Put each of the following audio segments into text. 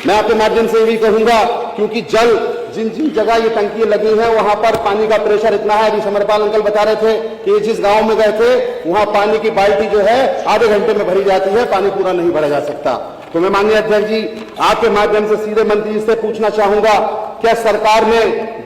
मैं आपके माध्यम से भी कहूंगा, क्योंकि जल जिन जिन जगह ये टंकी लगी है वहां पर पानी का प्रेशर इतना है। अभी समरपाल अंकल बता रहे थे कि जिस गांव में गए थे वहां पानी की बाल्टी जो है आधे घंटे में भरी जाती है, पानी पूरा नहीं भरा जा सकता। तो मैं माननीय अध्यक्ष जी आपके माध्यम से सीधे मंत्री जी से पूछना चाहूंगा, क्या सरकार ने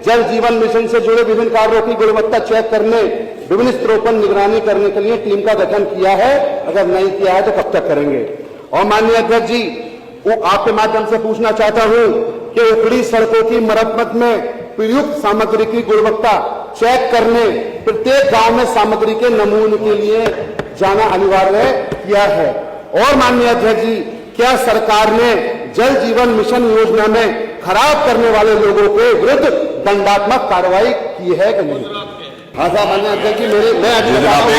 जल जीवन मिशन से जुड़े विभिन्न कार्यों की गुणवत्ता चेक करने, विभिन्न स्तरों पर निगरानी करने के लिए टीम का गठन किया है? अगर नहीं किया है तो कब तक करेंगे? और माननीय अध्यक्ष जी आपके माध्यम से पूछना चाहता हूं कि उखड़ी सड़कों की मरम्मत में प्रयुक्त सामग्री की गुणवत्ता चेक करने प्रत्येक गांव में सामग्री के नमूने के लिए जाना अनिवार्य किया है? और माननीय अध्यक्ष जी क्या सरकार ने जल जीवन मिशन योजना में खराब करने वाले लोगों के विरुद्ध दंडात्मक कार्रवाई की है कि नहीं? हाँ साहब माननीय अध्यक्ष जी मैं अभी बताओगे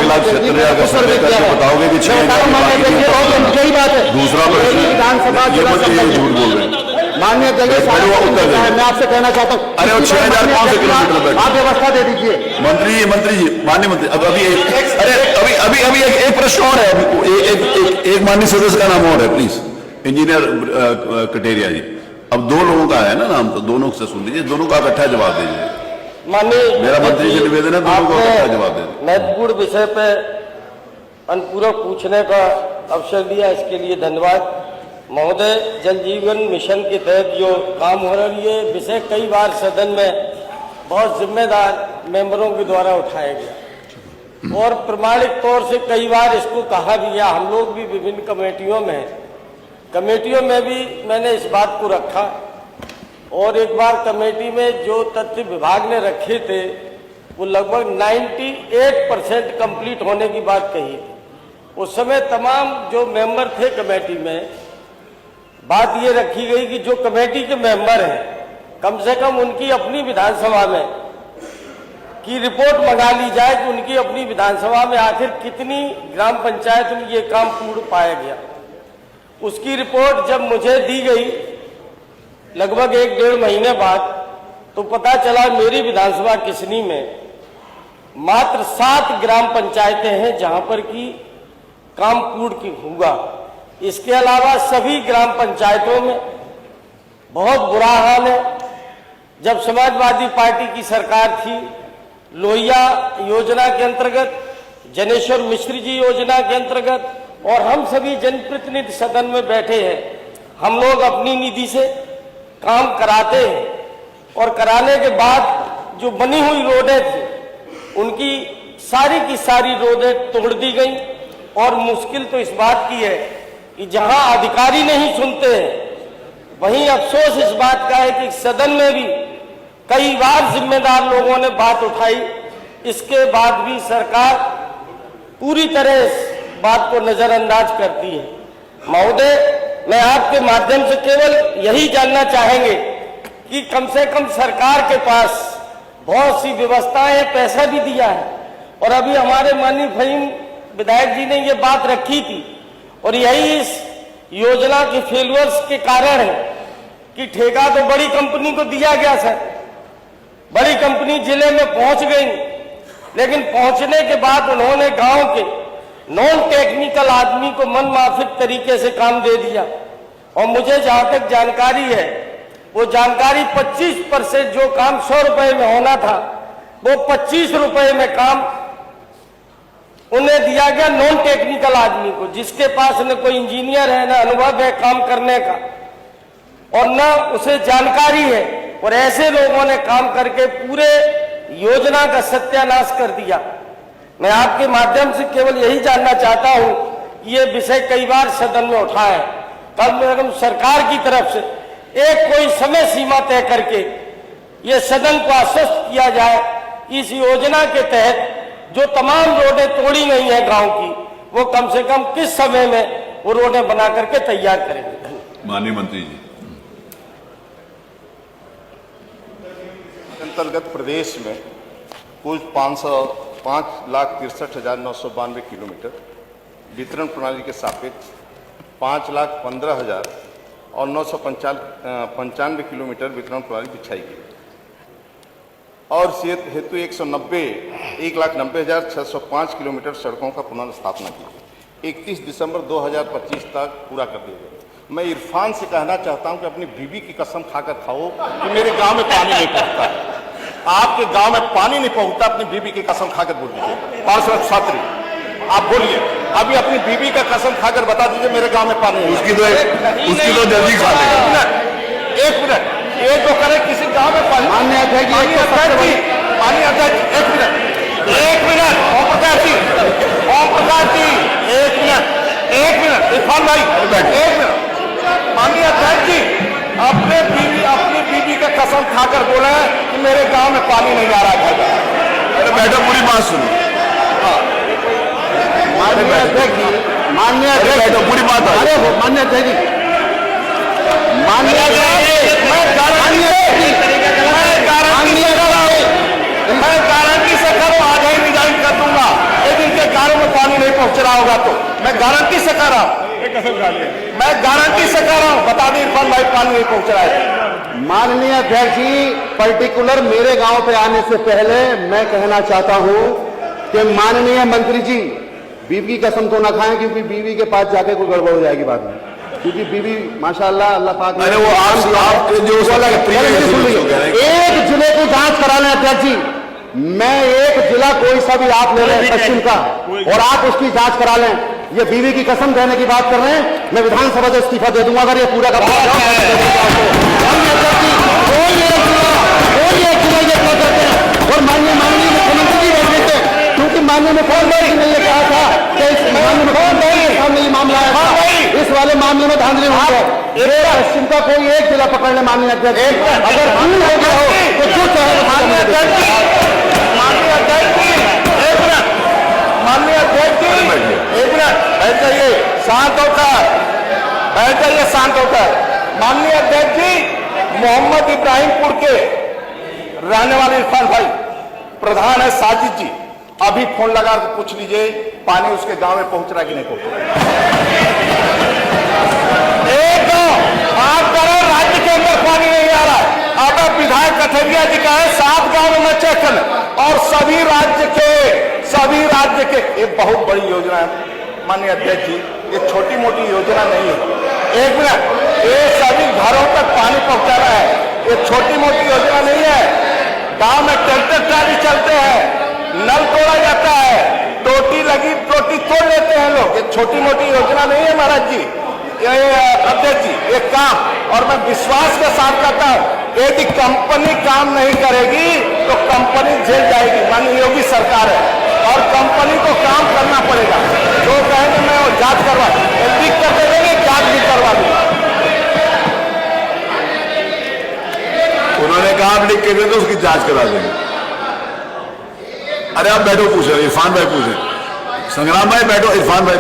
कि यही बात है। दूसरा विधानसभा झूठ बोल रहे हैं माननीय अध्यक्ष, मैं आपसे कहना चाहता हूँ, अरे 6000 कौन से किलोमीटर आप व्यवस्था दे दीजिए। मंत्री जी माननीय मंत्री अभी एक प्रश्न और है, एक माननीय सदस्य का नाम और है, प्लीज इंजीनियर कटेरिया जी। अब दो लोगों का है ना नाम, तो दोनों से सुन लीजिए, दोनों का इकट्ठा जवाब दीजिए। माननीय मेरा मंत्री से निवेदन है, दोनों को इकट्ठा जवाब दे। महत्वपूर्ण विषय पे अनुपूरक पूछने का अवसर दिया, इसके लिए धन्यवाद महोदय। जल जीवन मिशन के तहत जो काम हो रहा है, ये विषय कई बार सदन में बहुत जिम्मेदार मेंबरों के द्वारा उठाया गया और प्रमाणिक तौर से कई बार इसको कहा भी गया। हम लोग भी विभिन्न कमेटियों में भी मैंने इस बात को रखा और एक बार कमेटी में जो तथ्य विभाग ने रखे थे वो लगभग 98% कंप्लीट होने की बात कही थी। उस समय तमाम जो मेंबर थे कमेटी में, बात ये रखी गई कि जो कमेटी के मेंबर हैं कम से कम उनकी अपनी विधानसभा में की रिपोर्ट मंगा ली जाए कि उनकी अपनी विधानसभा में आखिर कितनी ग्राम पंचायत में ये काम पूर्ण पाया गया। उसकी रिपोर्ट जब मुझे दी गई लगभग 1-1.5 महीने बाद, तो पता चला मेरी विधानसभा किसनी में मात्र 7 ग्राम पंचायतें हैं जहां पर की काम पूर्ण हुआ। इसके अलावा सभी ग्राम पंचायतों में बहुत बुरा हाल है। जब समाजवादी पार्टी की सरकार थी, लोहिया योजना के अंतर्गत, जनेश्वर मिश्र जी योजना के अंतर्गत, और हम सभी जनप्रतिनिधि सदन में बैठे हैं, हम लोग अपनी निधि से काम कराते हैं और कराने के बाद जो बनी हुई रोडें थी उनकी की सारी रोडें तोड़ दी गई। और मुश्किल तो इस बात की है कि जहां अधिकारी नहीं सुनते हैं, वहीं अफसोस इस बात का है कि सदन में भी कई बार जिम्मेदार लोगों ने बात उठाई, इसके बाद भी सरकार पूरी तरह इस बात को नजरअंदाज करती है। महोदय, मैं आपके माध्यम से केवल यही जानना चाहेंगे कि कम से कम सरकार के पास बहुत सी व्यवस्थाएं, पैसा भी दिया है और अभी हमारे माननीय फहीम विधायक जी ने ये बात रखी थी और यही इस योजना के फेलियर्स के कारण है कि ठेका तो बड़ी कंपनी को दिया गया सर, बड़ी कंपनी जिले में पहुंच गई, लेकिन पहुंचने के बाद उन्होंने गांव के नॉन टेक्निकल आदमी को मनमाफिक तरीके से काम दे दिया। और मुझे जहां तक जानकारी है, वो जानकारी 25% जो काम 100 रुपए में होना था वो 25 रुपए में काम उन्हें दिया गया नॉन टेक्निकल आदमी को, जिसके पास न कोई इंजीनियर है, न अनुभव है काम करने का और न उसे जानकारी है। और ऐसे लोगों ने काम करके पूरे योजना का सत्यानाश कर दिया। मैं आपके माध्यम से केवल यही जानना चाहता हूं, ये विषय कई बार सदन में उठा है, कम से कम सरकार की तरफ से एक कोई समय सीमा तय करके ये सदन को आश्वस्त किया जाए कि इस योजना के तहत जो तमाम रोडें तोड़ी गई हैं गांव की, वो कम से कम किस समय में वो रोडें बना करके तैयार करेंगे। माननीय मंत्री जी। अंतर्गत प्रदेश में कुल 5,63,992 किलोमीटर वितरण प्रणाली के सापेक्ष 5,15,000 और 995 किलोमीटर वितरण प्रणाली बिछाई गई और सेहत हेतु 1,90,605 किलोमीटर सड़कों का पुनर्स्थापना की। 31 दिसंबर 2025 तक पूरा कर दिया गया। मैं इरफान से कहना चाहता हूं कि अपनी बीवी की कसम खाकर खाओ कि मेरे गांव में पानी नहीं पहुंचता। आपके गांव में पानी नहीं पहुंचता, अपनी बीवी की कसम खाकर बोल दीजिए। पार्षद छात्री आप बोलिए, अभी अपनी बीवी का कसम खाकर बता दीजिए मेरे गांव में पानी नहीं। उसकी तो जल्दी खा लेगा। एक मिनट, ये जो करे किसी गांव में पानी मान्य अध्यक्ष जी, पानी अध्यक्ष जी, पानी अध्यक्ष, एक मिनट ओम प्रकाश जी, एक मिनट इरफान भाई, एक मिनट। माननीय अध्यक्ष जी, अपनी बीवी का कसम खाकर बोला है कि मेरे गांव में पानी नहीं आ रहा है। अरे बैठो, पूरी बात सुनो। माननीय अध्यक्ष जी, बैठो, पूरी बात आ अरे माननीय अध्यक्ष जी, माननीय मैं गारंटी से करूं, आज ही रिजाइन कर दूंगा यदि इनके गांव में पानी नहीं पहुंच रहा होगा तो। मैं गारंटी से कर रहा हूं, मैं गारंटी से कर रहा हूं, बता दें इरफान भाई पानी नहीं पहुंच रहा है। माननीय अध्यक्ष जी, पर्टिकुलर मेरे गांव पे आने से पहले मैं कहना चाहता हूं कि माननीय मंत्री जी बीवी की कसम तो ना खाएं, क्योंकि बीवी के पास जाके कोई गड़बड़ हो जाएगी बाद में, क्योंकि बीवी माशाल्लाह अल्लाह पाक ने अरे वो आप जो एक जिले की जांच करा लें अध्यक्ष जी। मैं एक जिला कोई सा भी आप ले लें पश्चिम का और आप उसकी जांच करा लें। ये बीवी की कसम कहने की बात कर रहे हैं, मैं विधानसभा से इस्तीफा दे दूंगा अगर ये पूरा का पूरा और माननीय मुख्यमंत्री जी बैठे थे, क्योंकि माननीय मुख्यमंत्री ने ये कहा था कि इस सामने ये मामला आया था, इस वाले मामले में धांधली हुई है। पश्चिम का कोई एक जिला पकड़ ले माननीय अध्यक्ष, अगर भूल हो गया हो तो जो चाहे माननीय अध्यक्ष जी, एक मिनट बैठ जाइए, शांत होकर। माननीय अध्यक्ष जी, मोहम्मद इब्राहिमपुर के रहने वाले इरफान भाई प्रधान है साजिद जी, अभी फोन लगा के पूछ लीजिए पानी उसके गांव में पहुंच रहा है कि नहीं पहुंच रहा। एक आप करो, राज्य के अंदर पानी नहीं आ रहा है। अब विधायक कथरिया जी का है 7 गांव में चेक करना, और सभी राज्य के ये बहुत बड़ी योजना है माननीय अध्यक्ष जी, ये छोटी मोटी योजना नहीं है। एक मिनट, ये सभी घरों तक पानी पहुंचा रहा है, ये छोटी मोटी योजना नहीं है। गांव में ट्रैक्टर ट्राली चलते हैं, नल तोड़ा जाता है, टोटी लगी टोटी तोड़ लेते हैं लोग, ये छोटी मोटी योजना नहीं है महाराज जी, ये अध्यक्ष जी ये काम। और मैं विश्वास के साथ कहता हूं, यदि कंपनी काम नहीं करेगी तो कंपनी झेल जाएगी। माननीय योगी सरकार है और कंपनी को काम करना पड़ेगा। जो कहेंगे मैं वो जांच करवा, लिख कर दे देंगे, जांच भी करवा दूंगा। उन्होंने कहा आप लिख के दे तो उसकी जांच करा देंगे। अरे आप बैठो, पूछे इरफान भाई, पूछे संग्राम भाई, बैठो इरफान भाई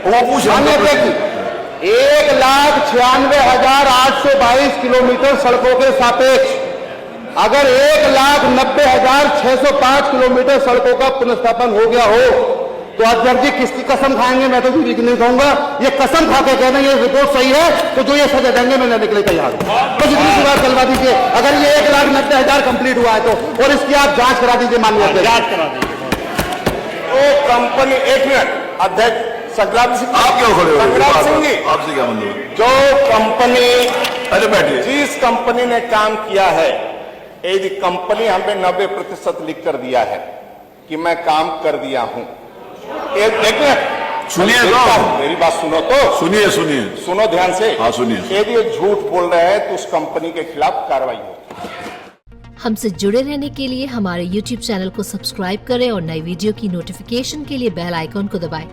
वो पूछ रहे। 1,96,822 किलोमीटर सड़कों के सापेक्ष अगर 1,90,605 किलोमीटर सड़कों का पुनर्स्थापन हो गया हो तो अध्यक्ष जी किसकी कसम खाएंगे? मैं तो बीवी की नहीं कहूंगा, ये कसम खा के कहना ये रिपोर्ट सही है तो जो ये सजा देंगे मैं लेने के लिए तैयार हूं। तो जितनी सी बात चलवा दीजिए, अगर ये 1,90,000 कंप्लीट हुआ है तो, और इसकी आप जांच करा दीजिए माननीय अध्यक्ष। जांच करा दीजिए। तो कंपनी, एक मिनट अध्यक्ष संग्राम सिंह, आप क्यों खड़े हो? संग्राम सिंह जी, आपसे क्या मतलब? जो कंपनी, अरे बैठिए, जिस कंपनी ने काम किया है, यदि कंपनी हमें 90% लिख कर दिया है कि मैं काम कर दिया हूं, देखिए सुनिए तो मेरी बात सुनो तो, सुनिए ध्यान से। हाँ सुनिए। यदि ये झूठ बोल रहे हैं तो उस कंपनी के खिलाफ कार्रवाई हो। हमसे जुड़े रहने के लिए हमारे YouTube चैनल को सब्सक्राइब करें और नई वीडियो की नोटिफिकेशन के लिए बेल आइकॉन को दबाएं।